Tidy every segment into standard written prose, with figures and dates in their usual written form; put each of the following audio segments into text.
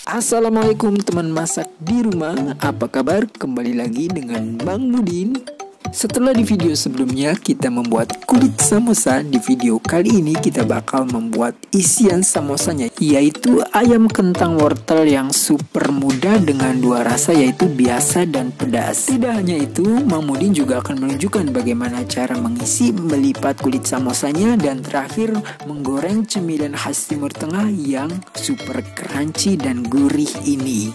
Assalamualaikum teman masak di rumah, apa kabar? Kembali lagi dengan Bang Mudin. Setelah di video sebelumnya kita membuat kulit samosa, di video kali ini kita bakal membuat isian samosanya, yaitu ayam kentang wortel yang super mudah dengan dua rasa, yaitu biasa dan pedas. Tidak hanya itu, Bang Mudin juga akan menunjukkan bagaimana cara mengisi, melipat kulit samosanya, dan terakhir menggoreng cemilan khas Timur Tengah yang super crunchy dan gurih ini.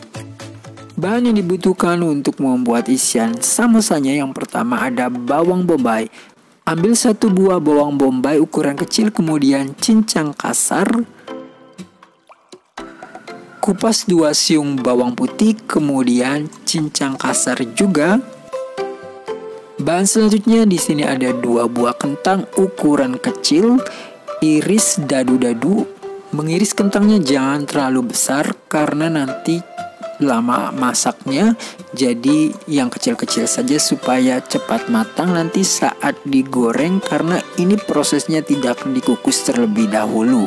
Bahan yang dibutuhkan untuk membuat isian samosanya, yang pertama ada bawang bombay. Ambil 1 buah bawang bombay ukuran kecil, kemudian cincang kasar. Kupas 2 siung bawang putih, kemudian cincang kasar juga. Bahan selanjutnya di sini ada 2 buah kentang ukuran kecil, iris dadu-dadu. Mengiris kentangnya jangan terlalu besar karena nanti lama masaknya, jadi yang kecil-kecil saja supaya cepat matang nanti saat digoreng, karena ini prosesnya tidak dikukus terlebih dahulu.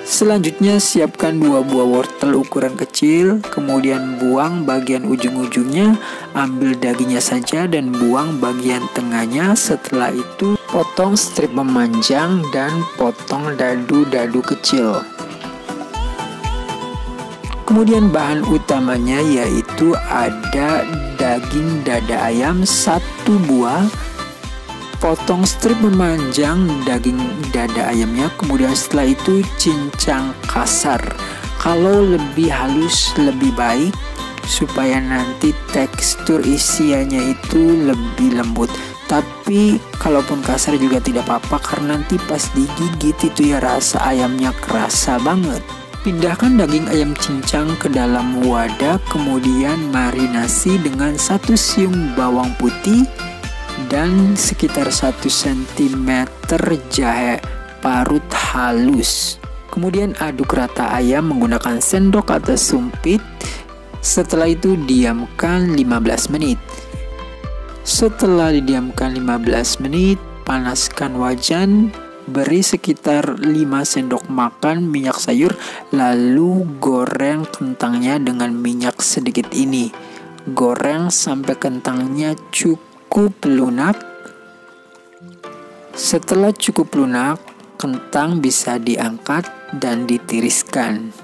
Selanjutnya siapkan 2 buah wortel ukuran kecil, kemudian buang bagian ujung-ujungnya, ambil dagingnya saja dan buang bagian tengahnya. Setelah itu potong strip memanjang dan potong dadu-dadu kecil. Kemudian bahan utamanya yaitu ada daging dada ayam 1 buah, potong strip memanjang daging dada ayamnya, kemudian setelah itu cincang kasar. Kalau lebih halus lebih baik supaya nanti tekstur isiannya itu lebih lembut. Tapi kalaupun kasar juga tidak apa-apa karena nanti pas digigit itu ya rasa ayamnya kerasa banget. Pindahkan daging ayam cincang ke dalam wadah, kemudian marinasi dengan 1 siung bawang putih dan sekitar 1 cm jahe parut halus. Kemudian aduk rata ayam menggunakan sendok atau sumpit. Setelah itu diamkan 15 menit. Setelah didiamkan 15 menit, panaskan wajan. Beri sekitar 5 sendok makan minyak sayur, lalu goreng kentangnya dengan minyak sedikit ini. Goreng sampai kentangnya cukup lunak. Setelah cukup lunak, kentang bisa diangkat dan ditiriskan.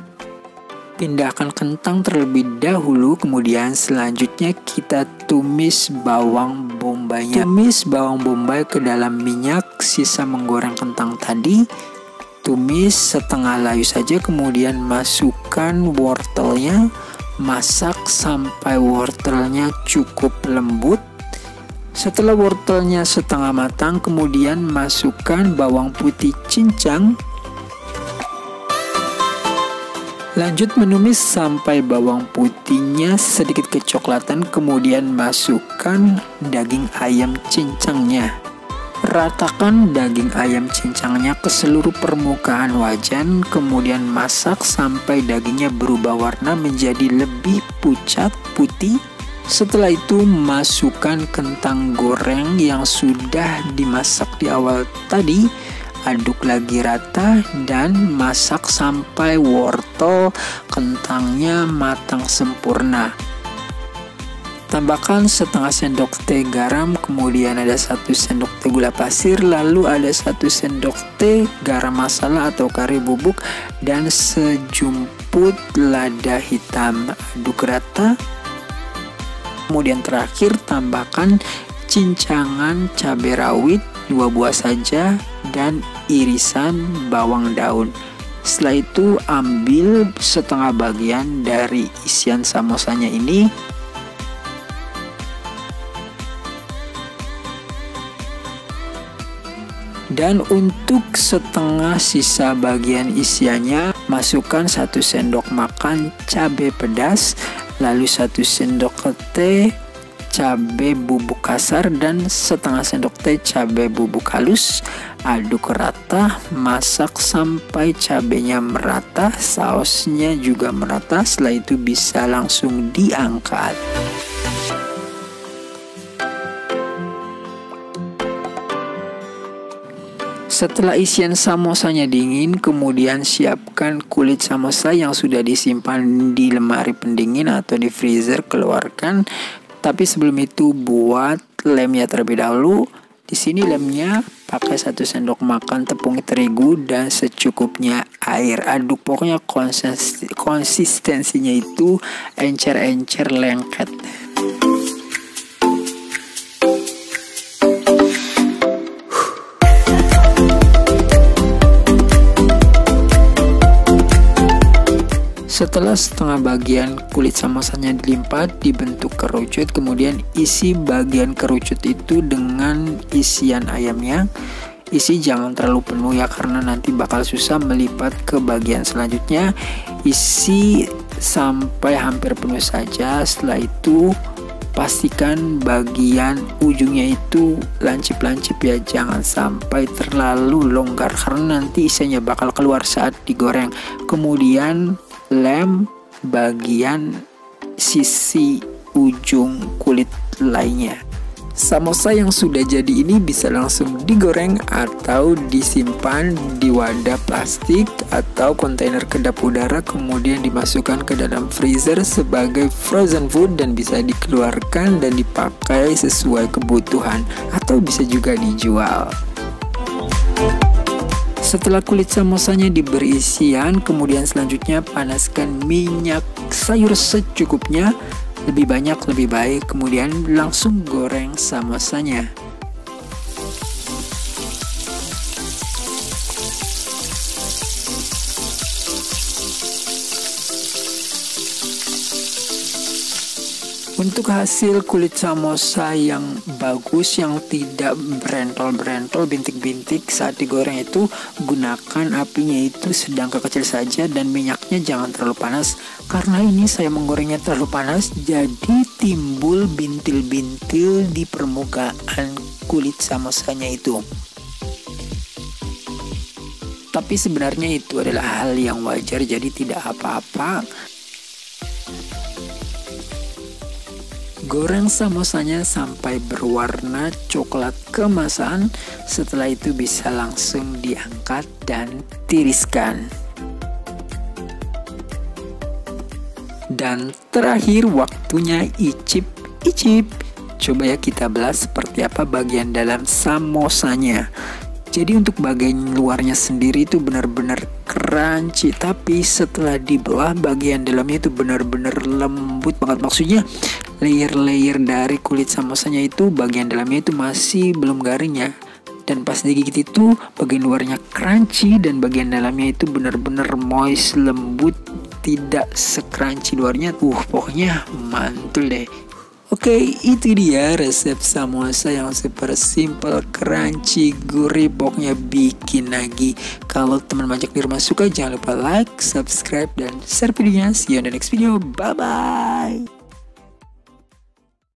Pindahkan kentang terlebih dahulu, kemudian selanjutnya kita tumis bawang bombaynya. Tumis bawang bombay ke dalam minyak sisa menggoreng kentang tadi. Tumis setengah layu saja, kemudian masukkan wortelnya. Masak sampai wortelnya cukup lembut. Setelah wortelnya setengah matang, kemudian masukkan bawang putih cincang. Lanjut menumis sampai bawang putihnya sedikit kecoklatan, kemudian masukkan daging ayam cincangnya. Ratakan daging ayam cincangnya ke seluruh permukaan wajan, kemudian masak sampai dagingnya berubah warna menjadi lebih pucat putih. Setelah itu masukkan kentang goreng yang sudah dimasak di awal tadi. Aduk lagi rata dan masak sampai wortel kentangnya matang sempurna. Tambahkan setengah sendok teh garam, kemudian ada 1 sendok teh gula pasir, lalu ada 1 sendok teh garam masala atau kari bubuk, dan sejumput lada hitam. Aduk rata. Kemudian terakhir tambahkan cincangan cabai rawit 2 buah saja dan irisan bawang daun. Setelah itu ambil setengah bagian dari isian samosanya ini. Dan untuk setengah sisa bagian isiannya, masukkan 1 sendok makan cabai pedas, lalu 1 sendok teh cabai bubuk kasar dan setengah sendok teh cabai bubuk halus. Aduk rata, masak sampai cabainya merata, sausnya juga merata. Setelah itu bisa langsung diangkat. Setelah isian samosanya dingin, kemudian siapkan kulit samosa yang sudah disimpan di lemari pendingin atau di freezer, keluarkan. Tapi sebelum itu buat lemnya terlebih dahulu. Di sini lemnya pakai 1 sendok makan tepung terigu dan secukupnya air. Aduk, pokoknya konsistensinya itu encer-encer lengket. Setelah setengah bagian kulit samosanya dilipat dibentuk kerucut, kemudian isi bagian kerucut itu dengan isian ayamnya. Isi jangan terlalu penuh ya, karena nanti bakal susah melipat ke bagian selanjutnya. Isi sampai hampir penuh saja. Setelah itu pastikan bagian ujungnya itu lancip-lancip ya, jangan sampai terlalu longgar karena nanti isinya bakal keluar saat digoreng. Kemudian lem bagian sisi ujung kulit lainnya. Samosa yang sudah jadi ini bisa langsung digoreng atau disimpan di wadah plastik atau kontainer kedap udara, kemudian dimasukkan ke dalam freezer sebagai frozen food dan bisa dikeluarkan dan dipakai sesuai kebutuhan atau bisa juga dijual. Setelah kulit samosanya diberi isian, kemudian selanjutnya panaskan minyak sayur secukupnya, lebih banyak lebih baik, kemudian langsung goreng samosanya. Untuk hasil kulit samosa yang bagus, yang tidak berentol-berentol, bintik-bintik saat digoreng itu, gunakan apinya itu sedang ke kecil saja dan minyaknya jangan terlalu panas. Karena ini saya menggorengnya terlalu panas, jadi timbul bintil-bintil di permukaan kulit samosanya itu. Tapi sebenarnya itu adalah hal yang wajar, jadi tidak apa-apa. Goreng samosanya sampai berwarna coklat keemasan. Setelah itu bisa langsung diangkat dan tiriskan. Dan terakhir waktunya icip-icip. Coba ya kita belah seperti apa bagian dalam samosanya. Jadi untuk bagian luarnya sendiri itu benar-benar crunchy, tapi setelah dibelah bagian dalamnya itu benar-benar lembut banget. Maksudnya layer-layer dari kulit samosanya itu bagian dalamnya itu masih belum garing ya. Dan pas digigit itu bagian luarnya crunchy dan bagian dalamnya itu benar-benar moist, lembut, tidak se-crunchy luarnya. Pokoknya mantul deh. Oke, itu dia resep samosa yang super simple, crunchy, gurih, pokoknya bikin lagi. Kalau teman majak di rumah suka, jangan lupa like, subscribe, dan share videonya. See you on the next video. Bye-bye.